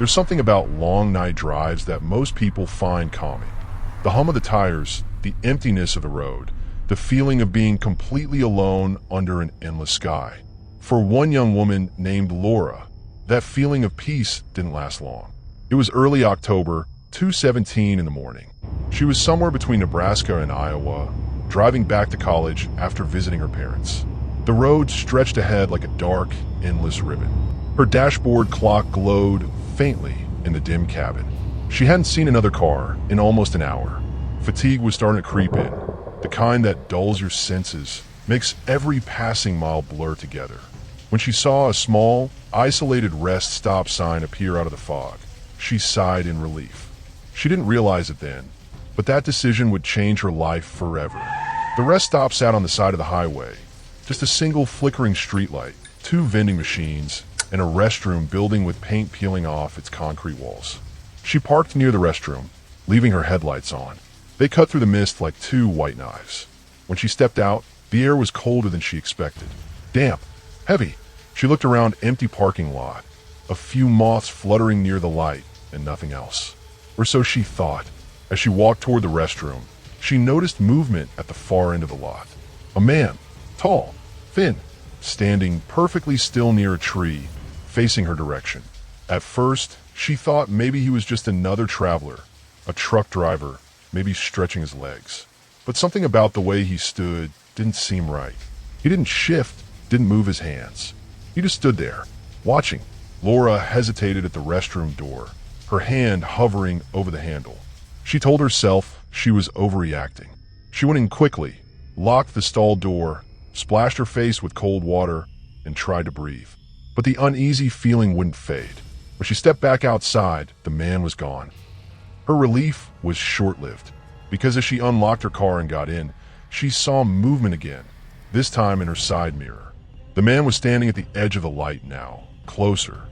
There's something about long night drives that most people find calming. The hum of the tires, the emptiness of the road, the feeling of being completely alone under an endless sky. For one young woman named Laura, that feeling of peace didn't last long. It was early October, 2:17 in the morning. She was somewhere between Nebraska and Iowa, driving back to college after visiting her parents. The road stretched ahead like a dark, endless ribbon. Her dashboard clock glowed faintly in the dim cabin. She hadn't seen another car in almost an hour. Fatigue was starting to creep in, the kind that dulls your senses, makes every passing mile blur together. When she saw a small, isolated rest stop sign appear out of the fog, she sighed in relief. She didn't realize it then, but that decision would change her life forever. The rest stop sat on the side of the highway, just a single flickering streetlight, 2 vending machines, and a restroom building with paint peeling off its concrete walls. She parked near the restroom, leaving her headlights on. They cut through the mist like 2 white knives. When she stepped out, the air was colder than she expected. Damp, heavy. She looked around empty parking lot, a few moths fluttering near the light, and nothing else. Or so she thought. As she walked toward the restroom, she noticed movement at the far end of the lot. A man, tall, thin, standing perfectly still near a tree, facing her direction. At first, she thought maybe he was just another traveler, a truck driver, maybe stretching his legs. But something about the way he stood didn't seem right. He didn't shift, didn't move his hands. He just stood there, watching. Laura hesitated at the restroom door, her hand hovering over the handle. She told herself she was overreacting. She went in quickly, locked the stall door, splashed her face with cold water, and tried to breathe. But the uneasy feeling wouldn't fade. When she stepped back outside, the man was gone. Her relief was short-lived, because as she unlocked her car and got in, she saw movement again, this time in her side mirror. The man was standing at the edge of the light now, closer,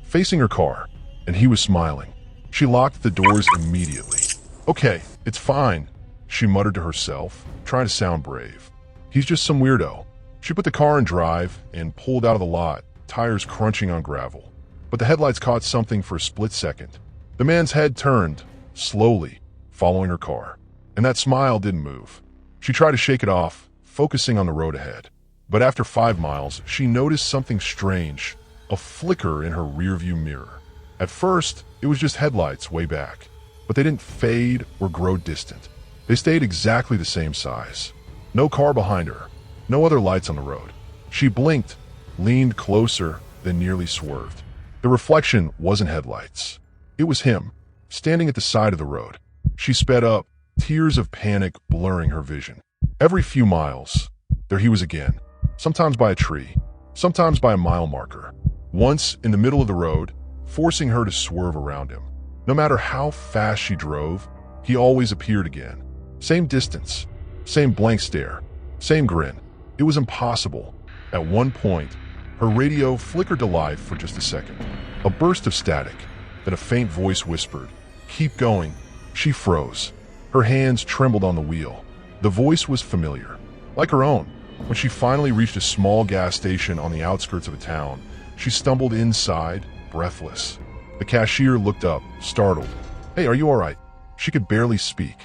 facing her car, and he was smiling. She locked the doors immediately. "Okay, it's fine," she muttered to herself, trying to sound brave. "He's just some weirdo." She put the car in drive and pulled out of the lot, tires crunching on gravel. But the headlights caught something for a split second. The man's head turned, slowly, following her car. And that smile didn't move. She tried to shake it off, focusing on the road ahead. But after 5 miles, she noticed something strange, a flicker in her rearview mirror. At first, it was just headlights way back, but they didn't fade or grow distant. They stayed exactly the same size. No car behind her, no other lights on the road. She blinked, leaned closer, then nearly swerved. The reflection wasn't headlights. It was him, standing at the side of the road. She sped up, tears of panic blurring her vision. Every few miles, there he was again, sometimes by a tree, sometimes by a mile marker. Once in the middle of the road, forcing her to swerve around him. No matter how fast she drove, he always appeared again. Same distance, same blank stare, same grin. It was impossible. At one point, her radio flickered to life for just a second. A burst of static, then a faint voice whispered, "Keep going." She froze. Her hands trembled on the wheel. The voice was familiar, like her own. When she finally reached a small gas station on the outskirts of a town, she stumbled inside, breathless. The cashier looked up, startled. "Hey, are you all right?" She could barely speak.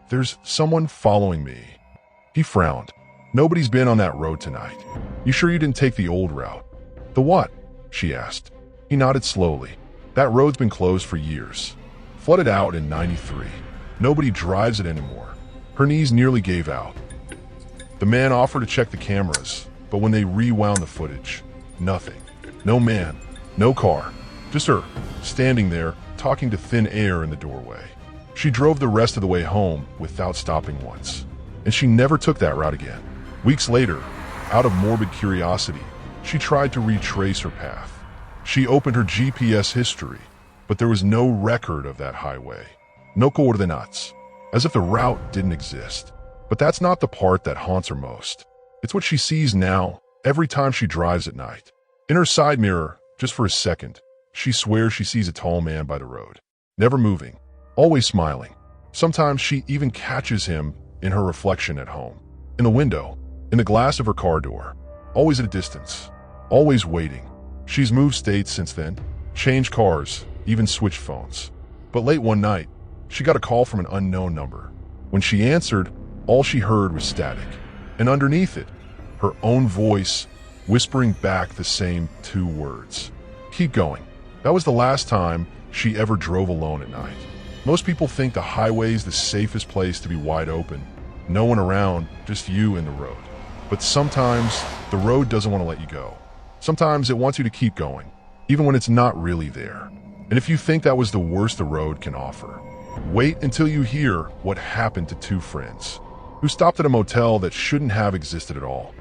"There's someone following me." He frowned. "Nobody's been on that road tonight. You sure you didn't take the old route?" "The what?" she asked. He nodded slowly. "That road's been closed for years. Flooded out in '93. Nobody drives it anymore." Her knees nearly gave out. The man offered to check the cameras, but when they rewound the footage, nothing. No man, no car, just her, standing there, talking to thin air in the doorway. She drove the rest of the way home without stopping once, and she never took that route again. Weeks later, out of morbid curiosity, she tried to retrace her path. She opened her GPS history, but there was no record of that highway. No coordinates, as if the route didn't exist. But that's not the part that haunts her most. It's what she sees now, every time she drives at night. In her side mirror, just for a second, she swears she sees a tall man by the road, never moving, always smiling. Sometimes she even catches him in her reflection at home, in the window, in the glass of her car door, always at a distance, always waiting. She's moved states since then, changed cars, even switched phones. But late one night, she got a call from an unknown number. When she answered, all she heard was static, and underneath it, her own voice whispering back the same two words. Keep going. That was the last time she ever drove alone at night. Most people think the highway's the safest place to be wide open. No one around, just you and the road. But sometimes the road doesn't want to let you go. Sometimes it wants you to keep going, even when it's not really there. And if you think that was the worst the road can offer, wait until you hear what happened to two friends who stopped at a motel that shouldn't have existed at all.